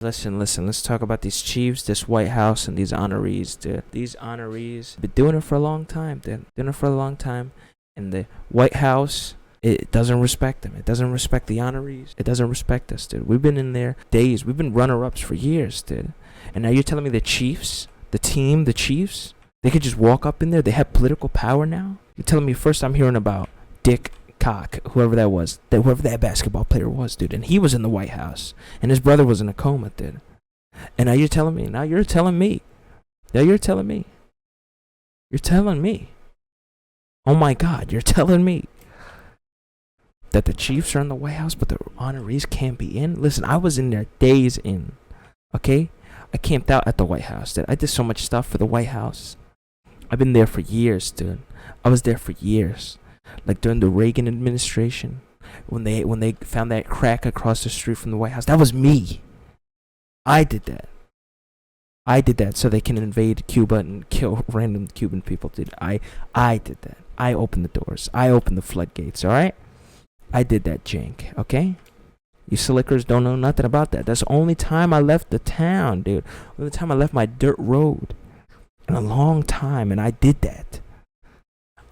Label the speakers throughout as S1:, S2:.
S1: Listen. Let's talk about these chiefs, this White House, and these honorees, dude. These honorees been doing it for a long time, dude. Doing it for a long time, and the White House, it doesn't respect them. It doesn't respect the honorees. It doesn't respect us, dude. We've been in there days. We've been runner-ups for years, dude. And now you're telling me the Chiefs, the team, the Chiefs, they could just walk up in there. They have political power now. You're telling me first I'm hearing about Dick Cock, whoever that was, whoever that basketball player was, dude, and he was in the White House, and his brother was in a coma, dude. And now you're telling me, you're telling me, oh my God, you're telling me that the Chiefs are in the White House, but the honorees can't be in? Listen, I was in there days in, okay? I camped out at the White House, dude. I did so much stuff for the White House. I've been there for years, dude. I was there for years. Like during the Reagan administration, when they found that crack across the street from the White House, that was me. I did that so they can invade Cuba and kill random Cuban people, dude. I did that. I opened the doors. I opened the floodgates, alright? I did that jank, okay? You slickers don't know nothing about that. That's the only time I left the town, dude. The only time I left my dirt road in a long time, and I did that.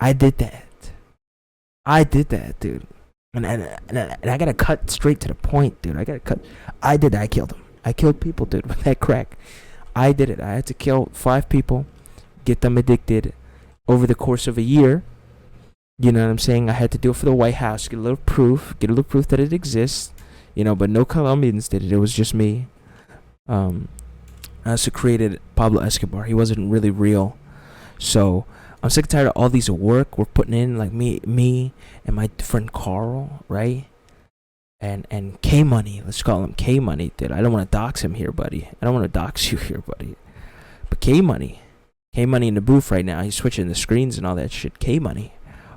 S1: I did that, dude. And I gotta cut straight to the point, dude. I did that. I killed them. I killed people, dude, with that crack. I did it. I had to kill 5 people, get them addicted over the course of a year. You know what I'm saying? I had to do it for the White House. Get a little proof that it exists. You know, but no Colombians did it. It was just me. I also created Pablo Escobar. He wasn't really real. So I'm sick and tired of all these work we're putting in, like me and my friend Carl, right? And K Money, let's call him K Money, dude. I don't want to dox him here, buddy. I don't want to dox you here, buddy. But K Money in the booth right now. He's switching the screens and all that shit. K Money,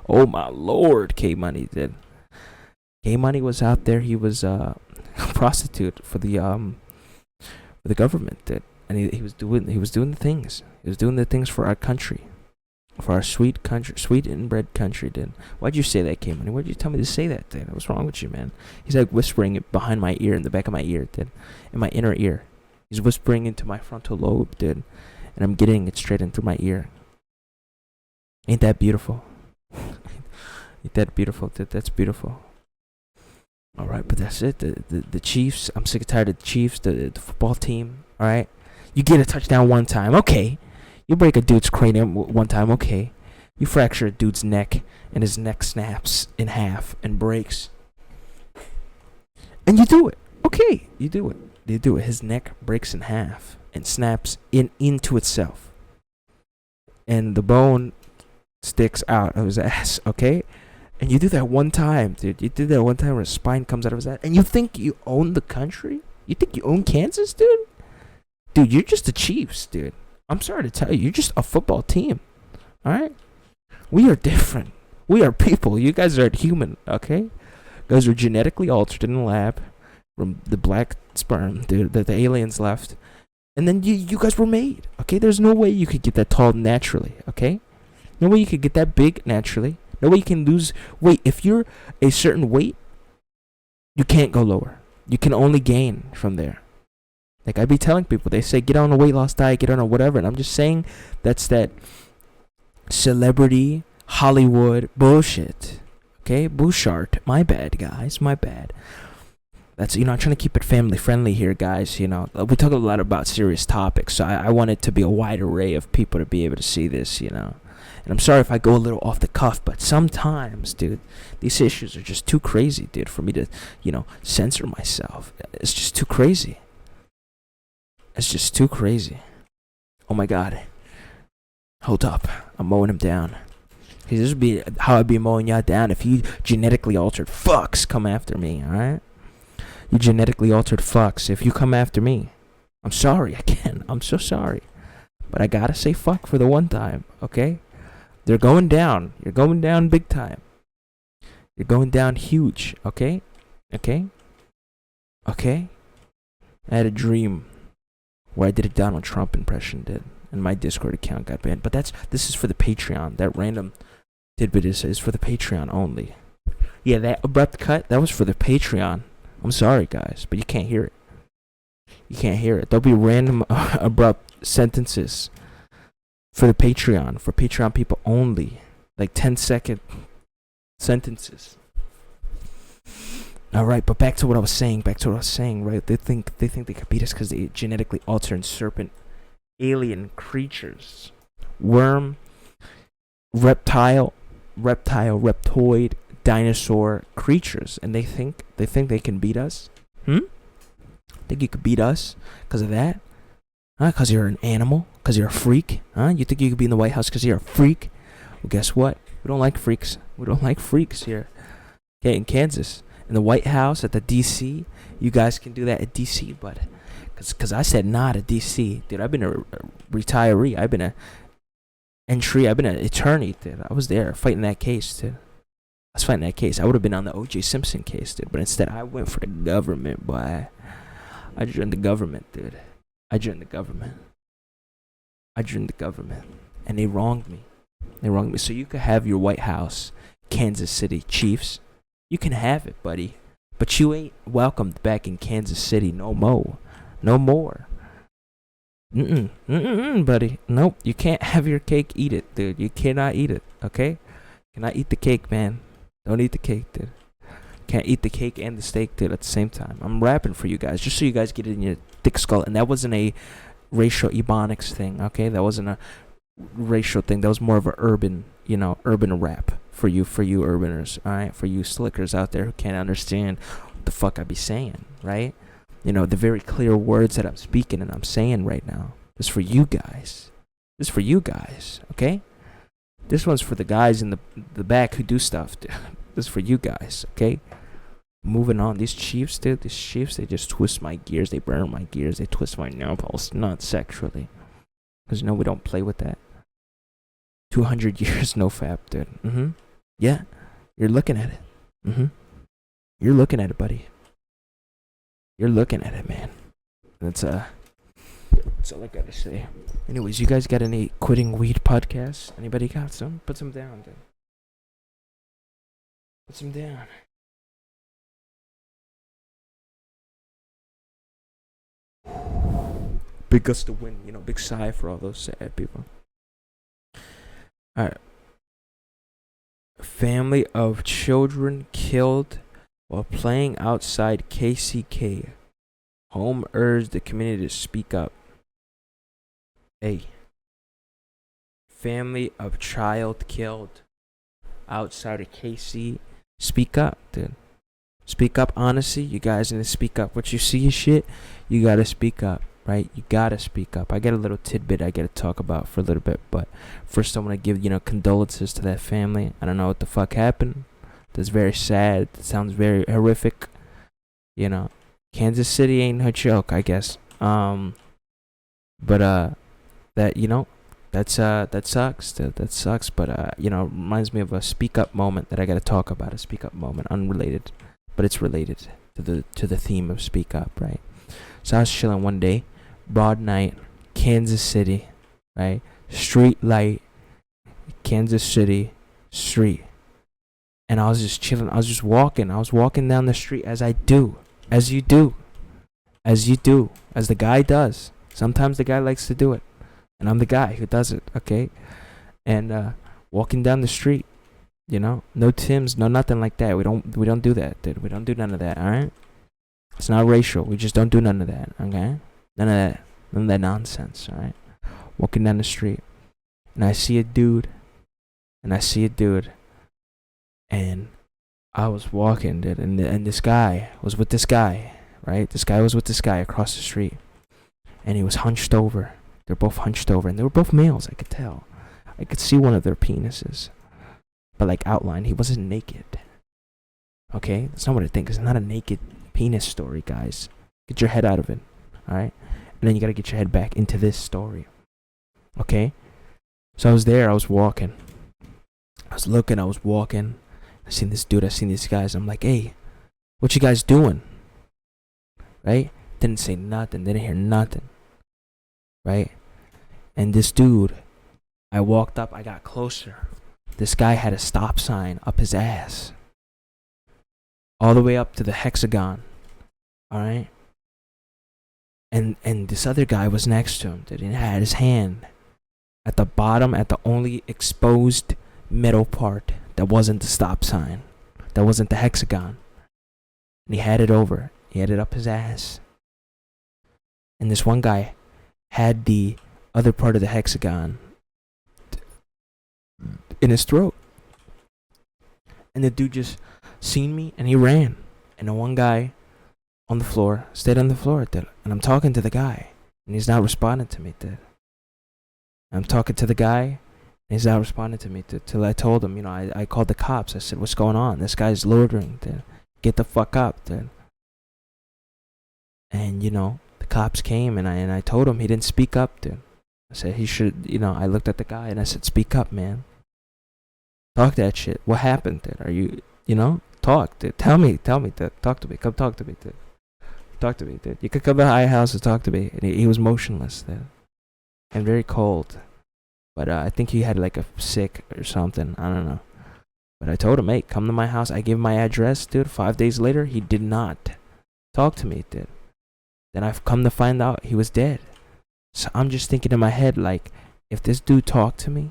S1: oh my lord, K Money, dude. K Money was out there. He was a prostitute for the government, dude. And he was doing the things. He was doing the things for our country. For our sweet inbred country, dude. Why'd you say that, K Money? Why'd you tell me to say that, dude? What's wrong with you, man? He's like whispering it behind my ear, in the back of my ear, dude. In my inner ear. He's whispering into my frontal lobe, dude. And I'm getting it straight into my ear. Ain't that beautiful? Ain't that beautiful, dude? That's beautiful. Alright, but that's it. The Chiefs. I'm sick and tired of the Chiefs, the football team. Alright? You get a touchdown one time, okay. You break a dude's cranium one time, okay. You fracture a dude's neck, and his neck snaps in half and breaks. And you do it. Okay, you do it. You do it. His neck breaks in half and snaps into itself. And the bone sticks out of his ass, okay? And you do that one time, dude. You did that one time where his spine comes out of his ass. And you think you own the country? You think you own Kansas, dude? Dude, you're just the Chiefs, dude. I'm sorry to tell you, you're just a football team. Alright? We are different. We are people. You guys are human, okay? You guys are genetically altered in the lab from the black sperm, dude, that the aliens left. And then you guys were made, okay? There's no way you could get that tall naturally, okay? No way you could get that big naturally. No way you can lose weight. If you're a certain weight, you can't go lower. You can only gain from there. Like I be telling people, they say get on a weight loss diet, get on a whatever, and I'm just saying that's that celebrity Hollywood bullshit. Okay, Bouchard. My bad, guys. My bad. That's, I'm trying to keep it family friendly here, guys. We talk a lot about serious topics, so I want it to be a wide array of people to be able to see this. And I'm sorry if I go a little off the cuff, but sometimes, dude, these issues are just too crazy, dude, for me to, censor myself. It's just too crazy. It's just too crazy. Oh my God. Hold up. I'm mowing him down. This would be how I'd be mowing y'all down if you genetically altered fucks come after me, alright? You genetically altered fucks, if you come after me, I'm sorry, again. I'm so sorry. But I gotta say fuck for the one time, okay? They're going down. You're going down big time. You're going down huge, okay? Okay? Okay? I had a dream where I did a Donald Trump impression, and my Discord account got banned. But this is for the Patreon. That random tidbit is for the Patreon only. Yeah, that abrupt cut, that was for the Patreon. I'm sorry, guys, but you can't hear it. You can't hear it. There'll be random abrupt sentences for the Patreon, for Patreon people only, like 10-second sentences. All right, but back to what I was saying. Right? They think they could beat us because they genetically altered serpent, alien creatures, worm, reptile, reptoid, dinosaur creatures, and they think they can beat us. Think you could beat us because of that? Because you're an animal? Because you're a freak? You think you could be in the White House because you're a freak? Well, guess what? We don't like freaks. We don't like freaks here. Okay, in Kansas. In the White House, at the D.C., you guys can do that at D.C., but because I said not at D.C. Dude, I've been a retiree. I've been an attorney, dude. I was there fighting that case, dude. I was fighting that case. I would have been on the O.J. Simpson case, dude, but instead I went for the government, boy. I joined the government, dude. I joined the government. And they wronged me. So you could have your White House, Kansas City Chiefs. You can have it, buddy. But you ain't welcomed back in Kansas City no more. Buddy. Nope. You can't have your cake, eat it, dude. You cannot eat it, okay? Cannot eat the cake, man. Don't eat the cake, dude. Can't eat the cake and the steak, dude, at the same time. I'm rapping for you guys, just so you guys get it in your thick skull. And that wasn't a racial ebonics thing, okay? That wasn't a racial thing. That was more of a urban rap for you urbaners, all right? For you slickers out there who can't understand what the fuck I be saying, right? The very clear words that I'm speaking and I'm saying right now. This for you guys. Okay? This one's for the guys in the back who do stuff, dude. This is for you guys, okay? Moving on. These Chiefs, dude, they just twist my gears. They burn my gears. They twist my nipples, not sexually. Because, we don't play with that. 200 years, no fap, dude. Yeah, you're looking at it. You're looking at it, buddy. You're looking at it, man. That's all I gotta say. Anyways, you guys got any quitting weed podcasts? Anybody got some? Put some down, dude. Put some down. Big gust of wind, big sigh for all those sad people. Alright. Family of children killed while playing outside KCK. Home urged the community to speak up. Hey. Family of child killed outside of KC. Speak up, dude. Speak up, honestly. You guys need to speak up. What you see is shit. You gotta speak up, right? You gotta speak up. I got a little tidbit I gotta talk about for a little bit, but first I want to give, condolences to that family. I don't know what the fuck happened. That's very sad. It sounds very horrific. Kansas City ain't no joke, I guess. That that sucks. That sucks. But reminds me of a speak up moment that I gotta talk about. A speak up moment, unrelated, but it's related to the theme of speak up, right? So I was chilling one day, broad night, Kansas City, right? Street light, Kansas City street, and I was just chilling. I was just walking. I was walking down the street as you do, as the guy does. Sometimes the guy likes to do it. And I'm the guy who does it, okay? And walking down the street, no Tims, no nothing like that. We don't do that, dude. We don't do none of that, alright? It's not racial. We just don't do none of that, okay? None of that nonsense, alright? Walking down the street, and I see a dude, and I was walking, dude, and this guy was with this guy, right? This guy was with this guy across the street, and he was hunched over. They're both hunched over, and they were both males. I could tell. I could see one of their penises, but outlined. He wasn't naked. Okay, that's not what I think. It's not a naked penis story, guys. Get your head out of it, all right? And then you gotta get your head back into this story. Okay. So I was there. I was walking. I was looking. I was walking. I seen this dude. I seen these guys. I'm like, hey, what you guys doing? Right? Didn't say nothing. Didn't hear nothing. Right? And this dude, I walked up, I got closer. This guy had a stop sign up his ass. All the way up to the hexagon. Alright? and this other guy was next to him, dude, and he had his hand at the bottom, at the only exposed middle part that wasn't the stop sign, that wasn't the hexagon. And he had it over. He had it up his ass. And this one guy had the other part of the hexagon in his throat. And the dude just seen me and he ran. And the one guy on the floor stayed on the floor, dude. And I'm talking to the guy and he's not responding to me, dude. I'm talking to the guy and he's not responding to me, dude. Till I told him, I called the cops. I said, what's going on? This guy's loitering, dude. Get the fuck up, dude. And the cops came and I told him he didn't speak up, dude. I said he should, I looked at the guy and I said, speak up, man. Talk that shit. What happened, dude? Are you, talk, dude. Tell me, dude. Talk to me. Come talk to me, dude. Talk to me, dude. You could come to my house and talk to me. And he was motionless, dude. And very cold. But I think he had like a sick or something. I don't know. But I told him, hey, come to my house. I gave him my address, dude. 5 days later, he did not talk to me, dude. Then I've come to find out he was dead. So I'm just thinking in my head, like, if this dude talked to me,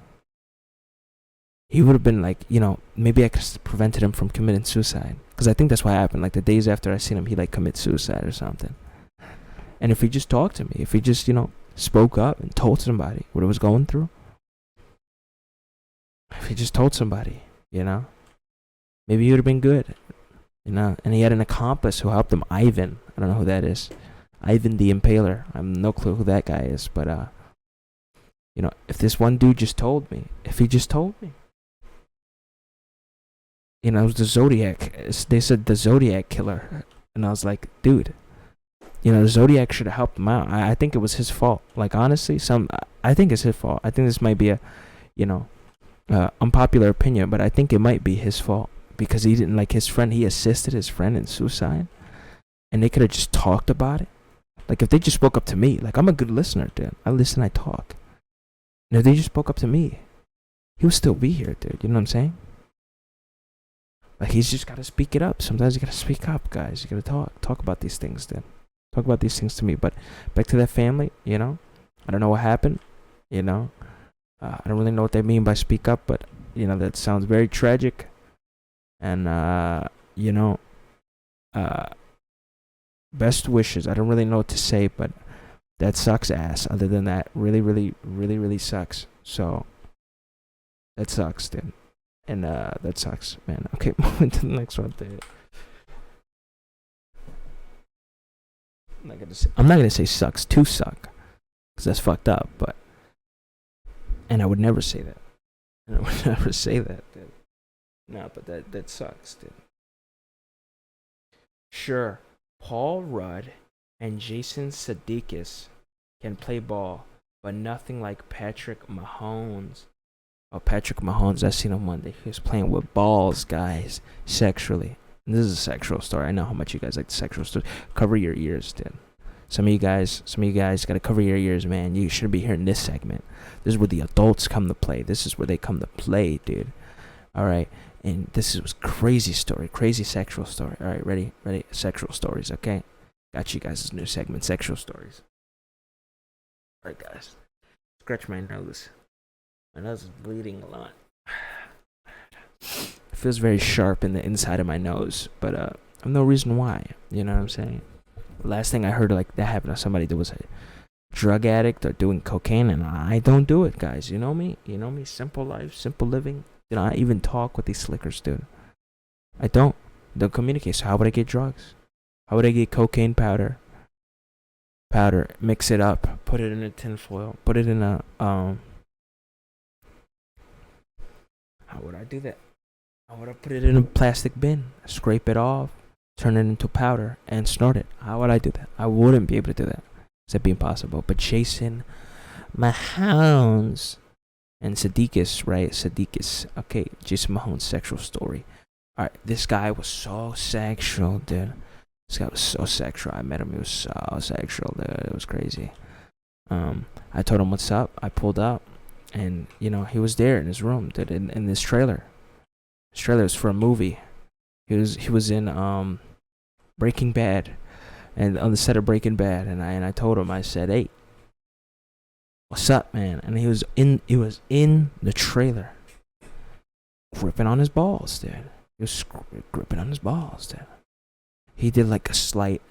S1: he would have been like, maybe I could have prevented him from committing suicide. Because I think that's what happened. Like, the days after I seen him, he, like, commit suicide or something. And if he just talked to me, if he just, spoke up and told somebody what he was going through. If he just told somebody, maybe he would have been good. And he had an accomplice who helped him, Ivan. I don't know who that is. Ivan the Impaler. I have no clue who that guy is. But, if this one dude just told me. If he just told me. It was the Zodiac. They said the Zodiac killer. And I was like, dude. The Zodiac should have helped him out. I think it was his fault. Like, honestly, I think it's his fault. I think this might be a, unpopular opinion. But I think it might be his fault. Because he didn't, like, his friend, he assisted his friend in suicide. And they could have just talked about it. Like, if they just spoke up to me. Like, I'm a good listener, dude. I listen, I talk. And if they just spoke up to me, he would still be here, dude. You know what I'm saying? Like, he's just got to speak it up. Sometimes you got to speak up, guys. You got to talk about these things, dude. Talk about these things to me. But back to that family, I don't know what happened, I don't really know what they mean by speak up, but, that sounds very tragic. And, best wishes. I don't really know what to say, but that sucks ass. Other than that, really, really, really, really sucks. So, that sucks, dude. And, that sucks, man. Okay, moving to the next one, dude. I'm not gonna say sucks to suck, because that's fucked up. But, and I would never say that. Dude. No, but that sucks, dude. Sure, Paul Rudd and Jason Sudeikis can play ball, but nothing like Patrick Mahomes. Oh, Patrick Mahomes, I seen him one day. He was playing with balls, guys, sexually. And this is a sexual story. I know how much you guys like the sexual story. Cover your ears, dude. Some of you guys gotta cover your ears, man. You shouldn't be hearing this segment. This is where the adults come to play. This is where they come to play, dude. All right, and this was crazy story, crazy sexual story. All right, ready? Sexual stories, okay? Got you guys this new segment, sexual stories. All right, guys. Scratch my nose. My nose is bleeding a lot. It feels very sharp in the inside of my nose, but I have no reason why. You know what I'm saying? The last thing I heard like that happened to somebody that was a drug addict or doing cocaine, and I don't do it, guys. You know me? Simple life, simple living. I even talk with these slickers, dude. I don't communicate. So how would I get drugs? How would I get cocaine powder? Mix it up, put it in a tin foil, put it in a how would I do that? I would have put it in a plastic bin, scrape it off, turn it into powder, and snort it. How would I do that? I wouldn't be able to do that. It'd be impossible. But Jason Mahomes and Sudeikis, right? Okay, Jason Mahomes' sexual story. All right, this guy was so sexual, dude. This guy was so sexual. I met him. He was so sexual, dude. It was crazy. I told him what's up. I pulled up, and he was there in his room, dude, in this trailer. This trailer was for a movie. He was in Breaking Bad. and on the set of Breaking Bad, and I told him, I said, "Hey, what's up, man?" And he was in the trailer, gripping on his balls, dude. He was gripping on his balls, dude. He did like a slight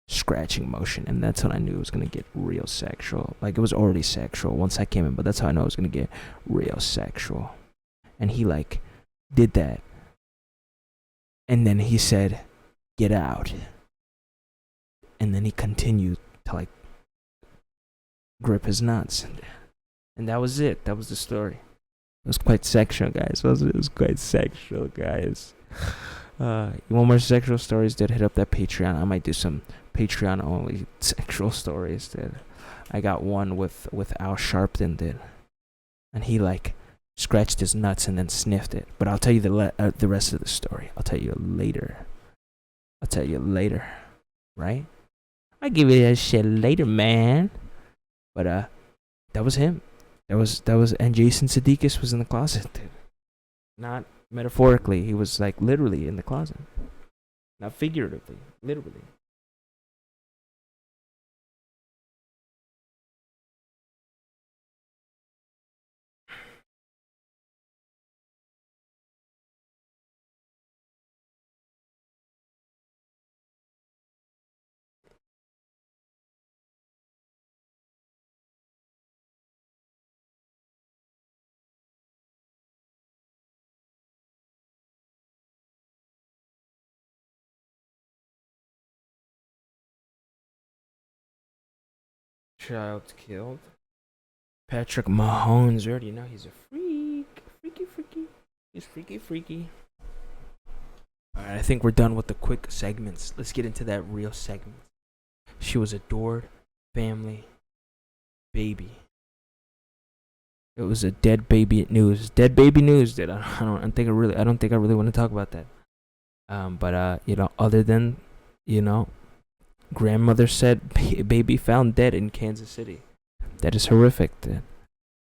S1: scratching motion, and that's when I knew it was gonna get real sexual. Like, it was already sexual once I came in, but that's how I know it was gonna get real sexual. And he like did that, and then he said, "Get out." And then he continued to like grip his nuts, and that was it. That was the story. It was quite sexual, guys. It was quite sexual, guys. You want more sexual stories? Dude, hit up that Patreon. I might do some Patreon only sexual stories, dude. I got one with Al Sharpton, dude, and he like scratched his nuts and then sniffed it. But I'll tell you the rest of the story. I'll tell you later. Right? I'll give you that shit later, man. But that was him. That was, and Jason Sudeikis was in the closet, dude. Not metaphorically, he was like literally in the closet. Not figuratively, literally. Child killed. Patrick Mahomes, you already know he's a freak. Freaky. He's freaky. Alright, I think we're done with the quick segments. Let's get into that real segment. She was adored, family, baby. It was a dead baby news. Dead baby news, dude. I don't think I really want to talk about that. But other than, grandmother said baby found dead in Kansas City. That is horrific, dude.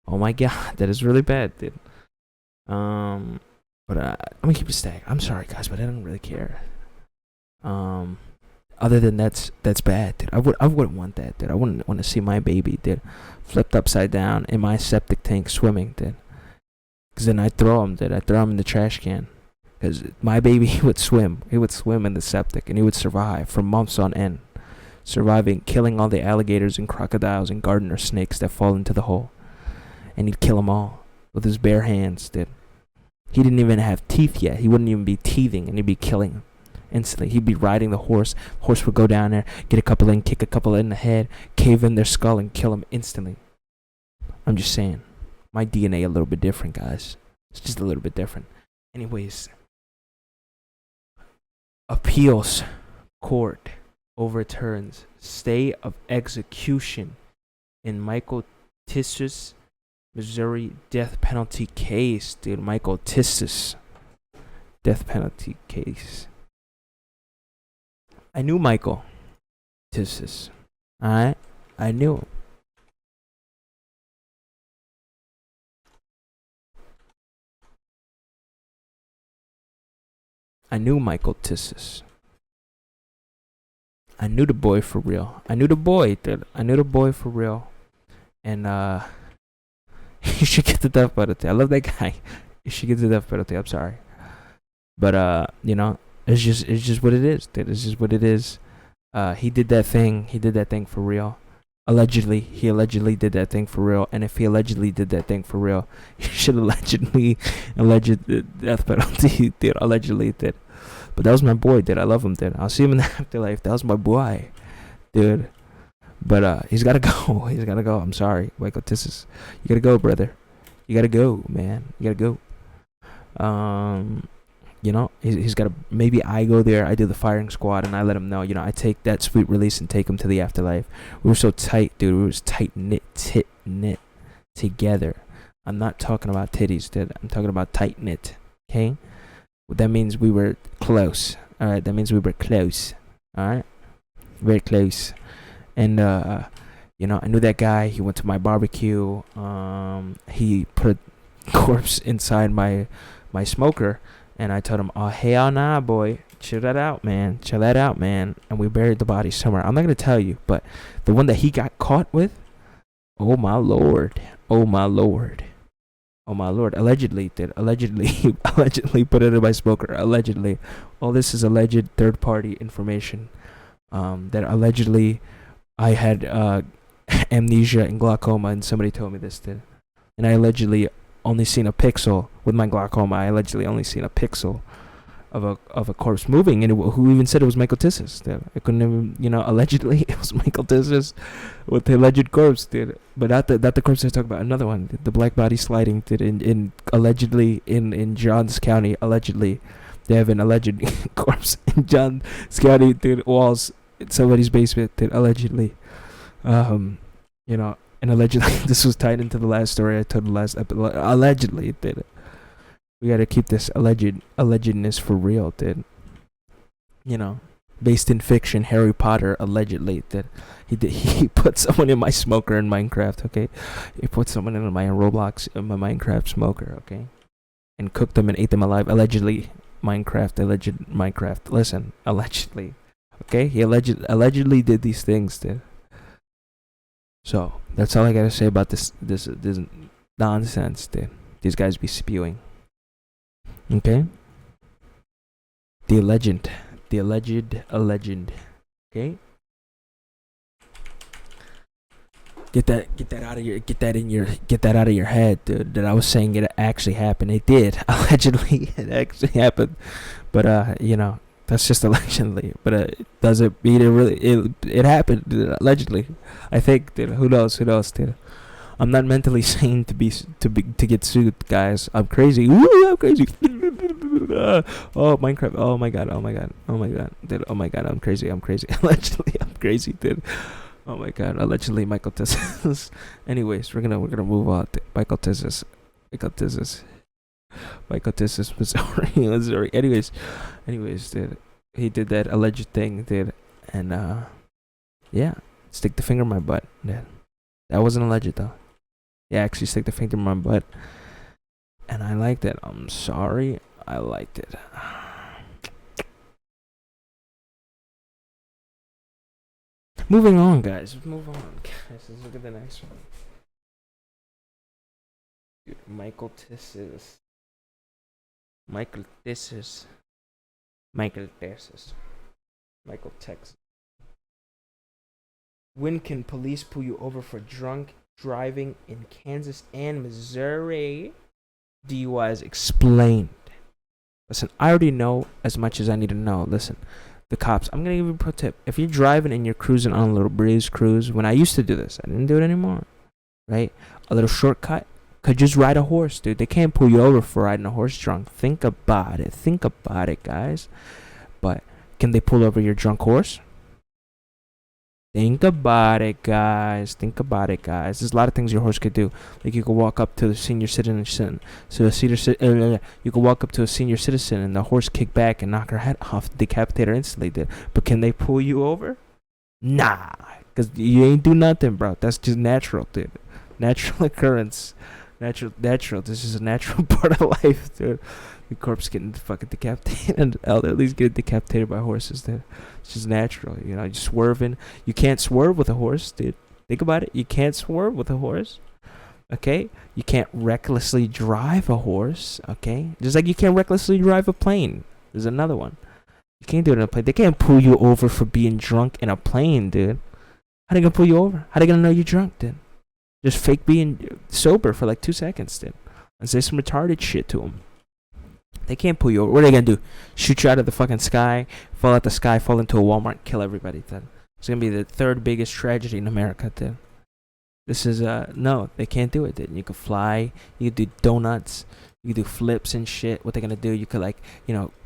S1: Oh my god, that is really bad, dude. But I'm gonna keep it stacked. I'm sorry, guys, but I don't really care. Other than that's bad, dude. I wouldn't want that, dude. I wouldn't want to see my baby, dude, flipped upside down in my septic tank swimming, dude. Cause then I'd throw him, dude. I'd throw him in the trash can. Cause my baby, he would swim. He would swim in the septic, and he would survive for months on end. Surviving, killing all the alligators and crocodiles and gardener snakes that fall into the hole. And he'd kill them all with his bare hands, dude. He didn't even have teeth yet. He wouldn't even be teething, and he'd be killing them instantly. He'd be riding the horse. Horse would go down there, get a couple in, kick a couple in the head, cave in their skull, and kill them instantly. I'm just saying. My DNA a little bit different, guys. It's just a little bit different. Anyways. Appeals court overturns stay of execution in Michael Tisser's Missouri death penalty case, dude. Michael Tisser's death penalty case. I knew Michael Tisser. Alright? I knew him. I knew Michael Tisser. I knew the boy for real. I knew the boy, dude. I knew the boy for real. And you should get the death penalty. I love that guy. You should get the death penalty. I'm sorry. But it's just what it is, dude. It's just what it is. He did that thing. He did that thing for real. Allegedly, he allegedly did that thing for real. And if he allegedly did that thing for real, he should alleged death penalty, dude. Allegedly did. But that was my boy, dude. I love him, dude. I'll see him in the afterlife. That was my boy, dude. But he's gotta go. He's gotta go. I'm sorry, Michael Tisser. You gotta go, brother. You gotta go, man. You gotta go. He's gotta. Maybe I go there. I do the firing squad, and I let him know. I take that sweet release and take him to the afterlife. We were so tight, dude. We were tight knit together. I'm not talking about titties, dude. I'm talking about tight knit. Okay. That means we were close. All right. That means we were close. All right. Very close. And I knew that guy. He went to my barbecue. He put a corpse inside my smoker, and I told him, "Oh hell nah, boy, chill that out, man. Chill that out, man. And we buried the body somewhere. I'm not gonna tell you, but the one that he got caught with, oh my lord, oh my lord, oh my lord. Allegedly allegedly put it in my smoker. Allegedly, all this is alleged third-party information. That allegedly I had amnesia and glaucoma, and somebody told me this, dude. And I allegedly only seen a pixel with my glaucoma. I allegedly only seen a pixel of a corpse moving, and who even said it was Michael Tissus? Dude. I couldn't even, allegedly it was Michael Tissus with the alleged corpse, dude. But not the corpse I was talking about. Another one, the black body sliding, dude. In allegedly in Johns County, allegedly they have an alleged corpse in Johns County, dude. Walls in somebody's basement, dude. Allegedly, and allegedly this was tied into the last story I told the last episode. Allegedly, dude. We gotta keep this allegedness for real, dude. Based in fiction, Harry Potter allegedly that he put someone in my smoker in Minecraft, okay? He put someone in my Roblox in my Minecraft smoker, okay? And cooked them and ate them alive. Alleged Minecraft. Listen, allegedly. Okay? He allegedly did these things, dude. So that's all I gotta say about this nonsense, dude. These guys be spewing. Okay? The alleged. Okay? Get that out of your head, dude. That I was saying it actually happened. It did. Allegedly it actually happened. But that's just allegedly. But does it mean it really it happened, dude, allegedly? I think, dude. Who knows, dude? I'm not mentally sane to get sued, guys. I'm crazy. Ooh, I'm crazy. Oh, Minecraft. Oh my god, dude. Oh my god, I'm crazy. Allegedly, I'm crazy, dude. Oh my god, allegedly Michael Tissus. Anyways, we're gonna move on to Michael Tissus, Missouri. Anyways, dude. He did that alleged thing, dude, and yeah, stick the finger in my butt, dude. That wasn't alleged though. Yeah, actually stick the finger in my butt. And I liked it. I'm sorry. I liked it. Moving on, guys. Move on, guys. Let's look at the next one. Dude, Michael Tissus. Michael Texas. When can police pull you over for drunk driving in Kansas and Missouri? DUIs explained. Listen, I already know as much as I need to know. Listen, the cops. I'm gonna give you a pro tip. If you're driving and you're cruising on a little breeze cruise, when I used to do this, I didn't do it anymore. Right? A little shortcut. Could just ride a horse, dude. They can't pull you over for riding a horse drunk. Think about it, guys. But can they pull over your drunk horse? Think about it, guys. There's a lot of things your horse could do. Like you could walk up to the senior citizen. You could walk up to a senior citizen and the horse kick back and knock her head off, decapitate her instantly, dude. But can they pull you over? Nah, cause you ain't do nothing, bro. That's just natural, dude. Natural occurrence. Natural. This is a natural part of life, dude. The corpse getting fucking decapitated, and elderly's getting decapitated by horses, dude. It's just natural, you're swerving. You can't swerve with a horse, dude. Think about it. You can't swerve with a horse, okay? You can't recklessly drive a horse, okay? Just like you can't recklessly drive a plane. There's another one. You can't do it in a plane. They can't pull you over for being drunk in a plane, dude. How they gonna pull you over? How they gonna know you're drunk, dude? Just fake being sober for like 2 seconds, dude. And say some retarded shit to them. They can't pull you over. What are they gonna do? Shoot you out of the fucking sky, fall out the sky, fall into a Walmart, kill everybody, dude. It's gonna be the third biggest tragedy in America, dude. This is no, they can't do it, dude. You could fly, you could do donuts, you could do flips and shit. What they're gonna do? You could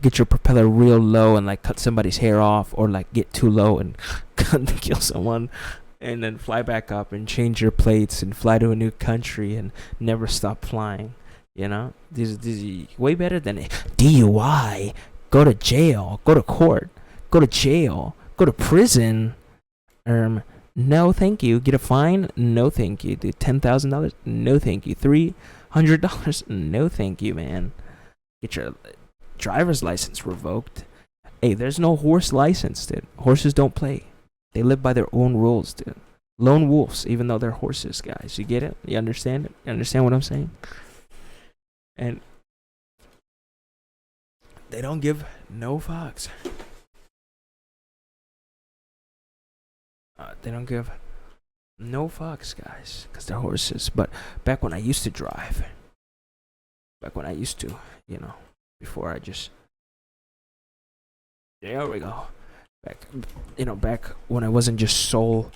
S1: get your propeller real low and cut somebody's hair off, or get too low and kill someone, and then fly back up and change your plates and fly to a new country and never stop flying. These are way better than DUI. Go to jail. Go to court. Go to jail. Go to prison. No, thank you. Get a fine? No, thank you. Dude, $10,000? No, thank you. $300? No, thank you, man. Get your driver's license revoked. Hey, there's no horse license, dude. Horses don't play. They live by their own rules, dude. Lone wolves, even though they're horses, guys. You get it? You understand it? You understand what I'm saying? And they don't give no fucks. They don't give no fucks, guys, because they're horses. But back when I used to drive, before I just, there we go. Back when I wasn't just sole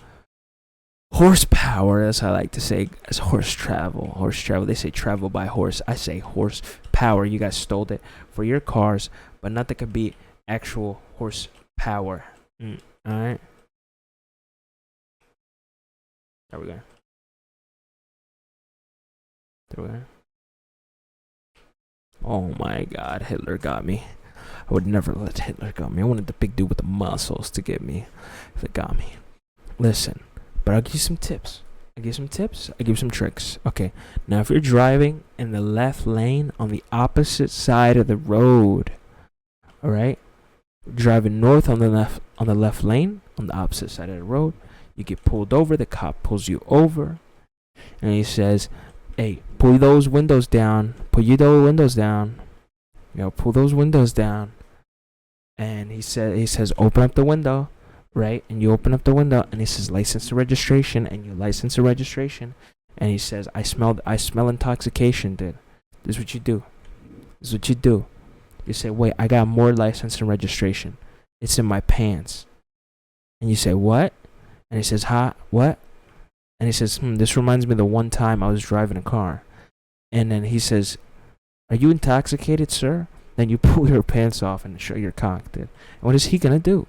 S1: horsepower, as I like to say, as horse travel. They say travel by horse. I say horse power. You guys stole it for your cars, but nothing could be actual horse power. All right. There we go. Oh my God, Hitler got me. I would never let Hitler got me. I wanted the big dude with the muscles to get me if it got me. Listen, but I'll give you some tips. I give you some tricks. Okay, now if you're driving in the left lane on the opposite side of the road, all right, driving north on the left lane on the opposite side of the road, you get pulled over. The cop pulls you over, and he says, "Hey, pull those windows down. Pull those windows down. Pull those windows down." And he says, "Open up the window." Right, and you open up the window, and he says, "License and registration," and you license and registration, and he says, I smell intoxication, dude. This is what you do. You say, "Wait, I got more license and registration. It's in my pants." And you say, "What?" And he says, "Huh? What?" And he says, "This reminds me of the one time I was driving a car." And then he says, "Are you intoxicated, sir?" Then you pull your pants off and show your cock, dude. And what is he gonna do?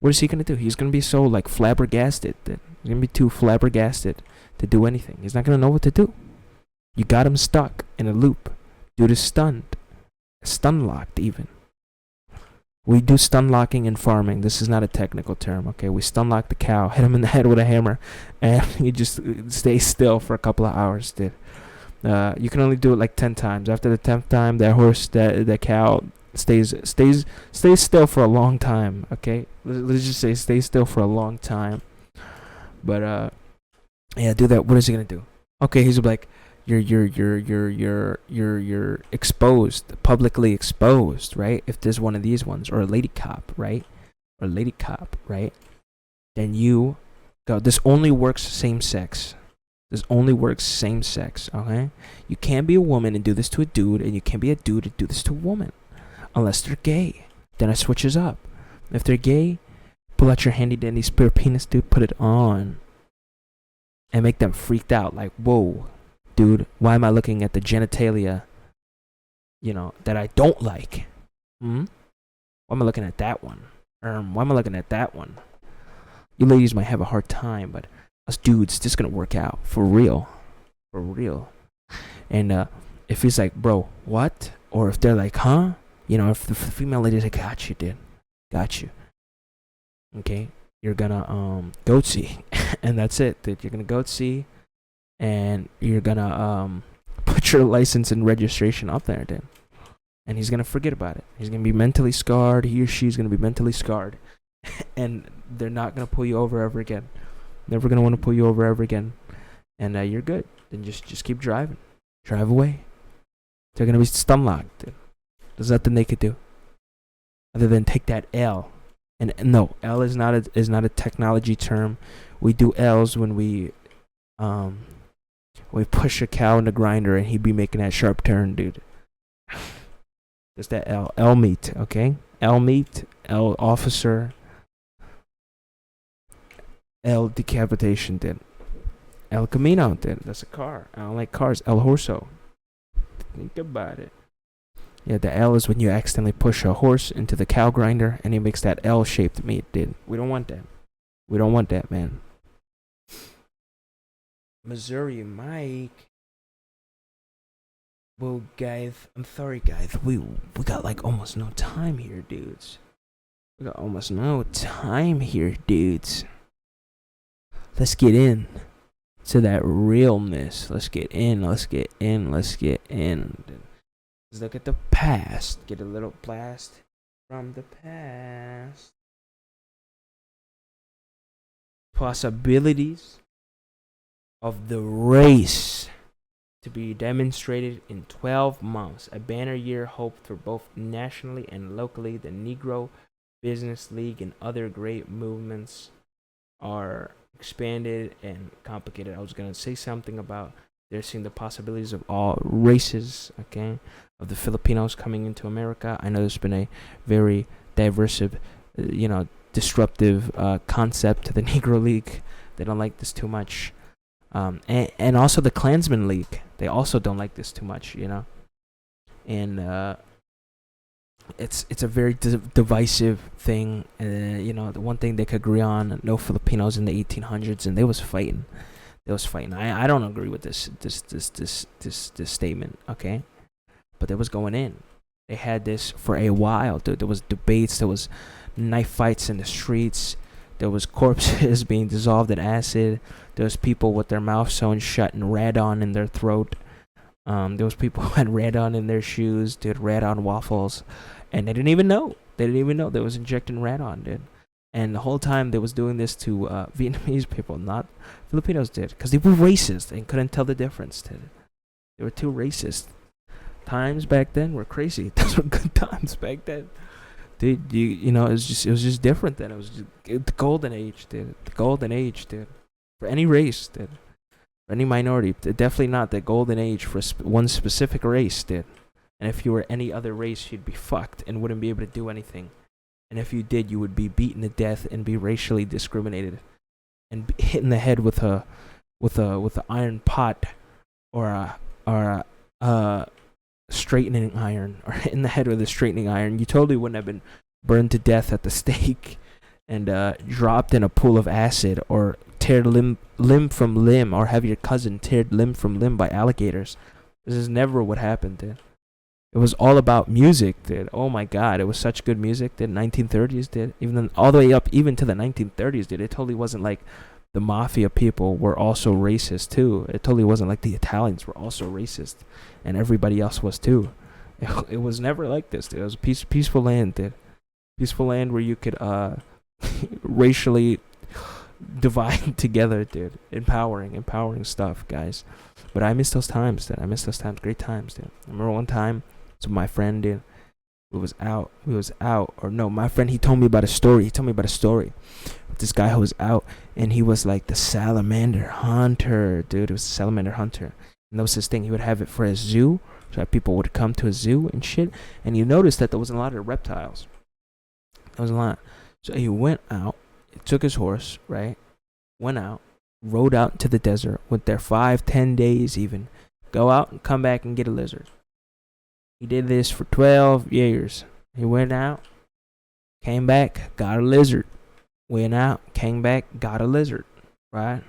S1: He's gonna be so flabbergasted. He's gonna be too flabbergasted to do anything. He's not gonna know what to do. You got him stuck in a loop. Dude is stunned. Stun locked even. We do stun locking in farming. This is not a technical term, okay? We stun lock the cow, hit him in the head with a hammer, and you just stay still for a couple of hours, dude. You can only do it 10 times. After the 10th time, the cow stays still for a long time, okay? Let's just say stay still for a long time. But yeah, do that. What is he gonna do? Okay, he's like, you're exposed, publicly exposed, right? If there's one of these ones, or a lady cop, right? Then you go. This only works same sex. Okay? You can't be a woman and do this to a dude, and you can't be a dude and do this to a woman. Unless they're gay. Then it switches up. If they're gay, pull out your handy dandy spare penis, dude, put it on. And make them freaked out. Like, whoa, dude, why am I looking at the genitalia, that I don't like? Why am I looking at that one? Why am I looking at that one? You ladies might have a hard time, but us dudes, this is gonna work out. For real. And if he's like, "Bro, what?" Or if they're like, "Huh?" If the female lady's like, "Got you, dude. Got you." Okay? You're gonna goatsy. And that's it, dude. You're gonna goatsy. And you're gonna put your license and registration up there, dude. And he's gonna forget about it. He's gonna be mentally scarred. He or she's gonna be mentally scarred. And they're not gonna pull you over ever again. Never gonna want to pull you over ever again. And you're good. Then just keep driving. Drive away. They're gonna be stun locked, dude. There's nothing they could do other than take that L. And no, L is not a technology term. We do L's when we push a cow in the grinder and he'd be making that sharp turn, dude. There's that L. L meat, okay? L meat, L officer, L decapitation, dude. El Camino, dude. That's a car. I don't like cars. El Horso. Think about it. Yeah, the L is when you accidentally push a horse into the cow grinder and it makes that L-shaped meat, dude. We don't want that. Man. Missouri Mike. Well, guys, I'm sorry, guys. We got almost no time here, dudes. Let's get in to that realness. Let's get in. Let's look at the past. Get a little blast from the past. Possibilities of the race to be demonstrated in 12 months. A banner year hoped for both nationally and locally. The Negro Business League and other great movements are expanded and complicated. I was going to say something about they're seeing the possibilities of all races, okay, of the Filipinos coming into America. I know there's been a very diverse, disruptive concept to the Negro League. They don't like this too much. And also the Klansman League. They also don't like this too much, And it's a very divisive thing. The one thing they could agree on: no Filipinos in the 1800s, and they was fighting. I don't agree with this statement, okay? But they was going in. They had this for a while, dude. There was debates. There was knife fights in the streets. There was corpses being dissolved in acid. There was people with their mouths sewn shut and radon in their throat. There was people who had radon in their shoes, dude. Radon waffles, and they didn't even know. They was injecting radon, dude. And the whole time they was doing this to Vietnamese people, not Filipinos, did, because they were racist and couldn't tell the difference, dude. They were too racist. Times back then were crazy. Those were good times back then. Dude, it was just different then. It was just the golden age, dude. The golden age, dude. For any race, dude. For any minority. Definitely not the golden age for one specific race, dude. And if you were any other race, you'd be fucked and wouldn't be able to do anything. And if you did, you would be beaten to death and be racially discriminated and hit in the head with a iron pot or a straightening iron, or hit in the head with a straightening iron. You totally wouldn't have been burned to death at the stake and dropped in a pool of acid, or teared limb from limb, or have your cousin teared limb from limb by alligators. This is never what happened, dude. It was all about music, dude. Oh my God, it was such good music, dude. 1930s, dude. Even all the way up, even to the 1930s, dude. It totally wasn't like the mafia people were also racist too. It totally wasn't like the Italians were also racist, and everybody else was too. It was never like this, dude. It was a peaceful land, dude. Peaceful land where you could racially divide together, dude. Empowering stuff, guys. But I miss those times, dude. Great times, dude. I remember one time. So my friend, dude, my friend, he told me about a story. This guy who was out, and he was like the salamander hunter, dude. It was a salamander hunter. And that was his thing. He would have it for a zoo, so that people would come to a zoo and shit. And you noticed that there wasn't a lot of reptiles. There was a lot. So he went out, took his horse, right? Went out, rode out into the desert, went there 5-10 days even. Go out and come back and get a lizard. He did this for 12 years. He went out, came back, got a lizard. Went out, came back, got a lizard, right?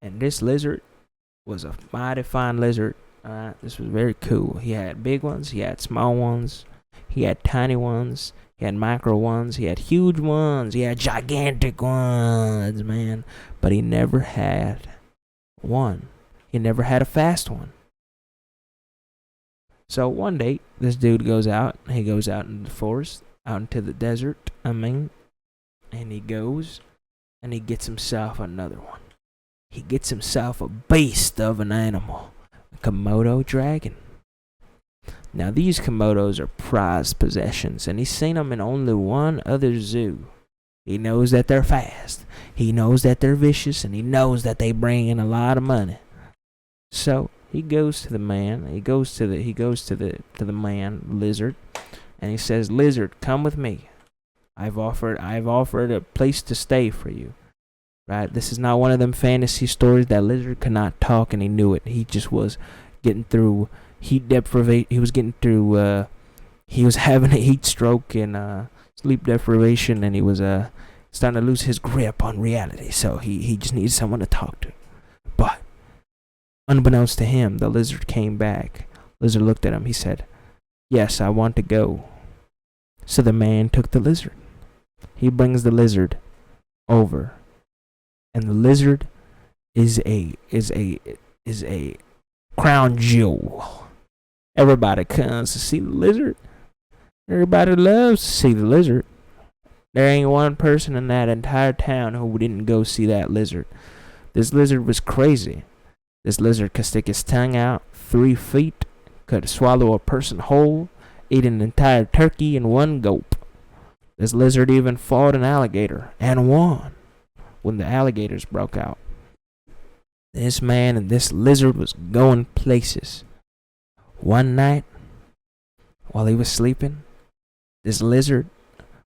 S1: And this lizard was a mighty fine lizard. This was very cool. He had big ones, he had small ones, he had tiny ones, he had micro ones, he had huge ones, he had gigantic ones, man. But he never had one. He never had a fast one. So one day, this dude goes out. He goes out in the forest, out into the desert, and he goes and he gets himself another one. He gets himself a beast of an animal, a Komodo dragon. Now these Komodos are prized possessions, and he's seen them in only one other zoo. He knows that they're fast, he knows that they're vicious, and he knows that they bring in a lot of money. So he goes to the man. He goes to the man lizard, and he says, "Lizard, come with me. I've offered a place to stay for you." Right? This is not one of them fantasy stories. That lizard could not talk, and he knew it. He just was getting through heat deprivation. He was getting through. He was having a heat stroke and sleep deprivation, and he was starting to lose his grip on reality. So he just needed someone to talk to. But unbeknownst to him, the lizard came back. Lizard looked at him. He said, "Yes, I want to go." So the man took the lizard. He brings the lizard over, and the lizard is a crown jewel. Everybody comes to see the lizard. Everybody loves to see the lizard. There ain't one person in that entire town who didn't go see that lizard. This lizard was crazy. This lizard could stick his tongue out 3 feet, could swallow a person whole, eat an entire turkey in one gulp. This lizard even fought an alligator and won when the alligators broke out. This man and this lizard was going places. One night, while he was sleeping, this lizard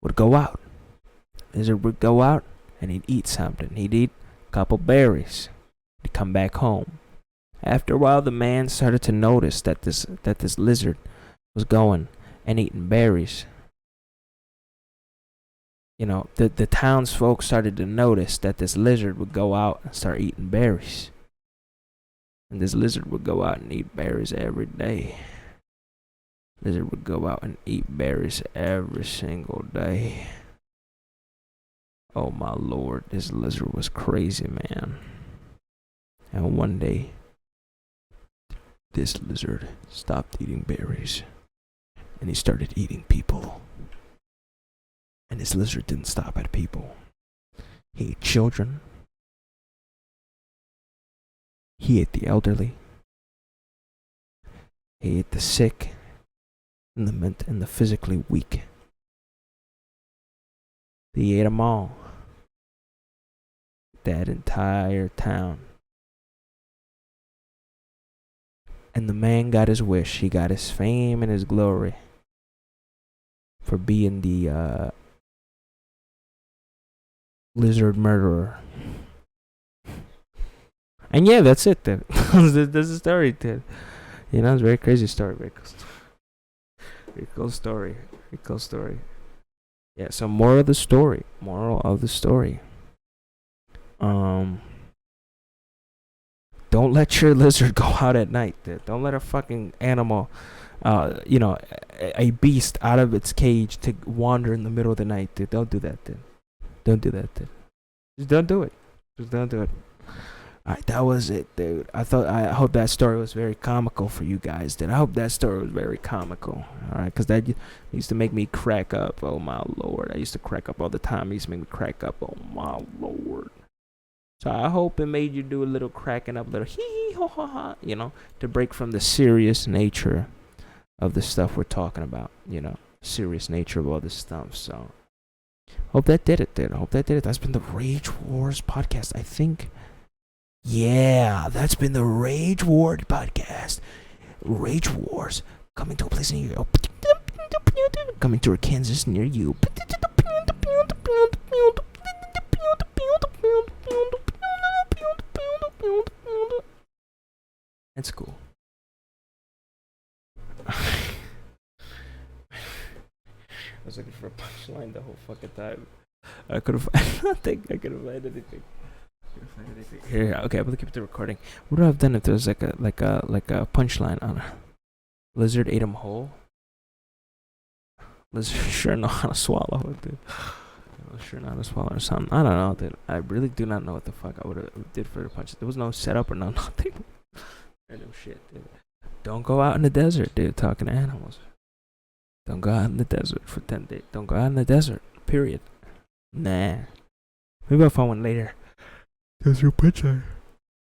S1: would go out. Lizard would go out and he'd eat something. He'd eat a couple berries. He'd come back home. After a while, the man started to notice that this lizard was going and eating berries. You know, the townsfolk started to notice that this lizard would go out and start eating berries. And this lizard would go out and eat berries every day. Lizard would go out and eat berries every single day. Oh my Lord, this lizard was crazy, man. And one day, this lizard stopped eating berries and he started eating people. And this lizard didn't stop at people. He ate children. He ate the elderly. He ate the sick and the physically weak. He ate them all. That entire town. And the man got his wish. He got his fame and his glory for being the lizard murderer. And yeah, that's it then. That's the story then. You know, it's a very crazy story. Very cool story. Very cool story. Yeah, so moral of the story. Don't let your lizard go out at night, dude. Don't let a fucking animal, a beast out of its cage to wander in the middle of the night, dude. Don't do that, dude. Don't do that, dude. Just don't do it. Just don't do it. Alright, that was it, dude. I hope that story was very comical for you guys, dude. I hope that story was very comical. Alright, because that used to make me crack up. Oh my Lord. I used to crack up all the time. It used to make me crack up. Oh my Lord. So I hope it made you do a little cracking up, a little hee hee ha ha ha, you know, to break from the serious nature of the stuff we're talking about, you know, serious nature of all this stuff. So hope that did it, dude. Hope that did it. That's been the Rage Wars podcast, I think. Yeah, that's been the Rage Wars podcast. Rage Wars coming to a place near you. Coming to a Kansas near you. That's cool. I was looking for a punchline the whole fucking time. I don't think I could have found anything. Here, okay, I'm gonna keep the recording. What would I have done if there was like a punchline on a lizard ate him whole? Lizard sure know how to swallow it, dude. Sure know how to swallow or something. I don't know, dude. I really do not know what the fuck I would have did for the punch. There was no setup or no nothing. Random shit, dude. Don't go out in the desert, dude. Talking to animals. Don't go out in the desert for 10 days. Don't go out in the desert. Period. Nah. Maybe I'll find one later. That's your punchline.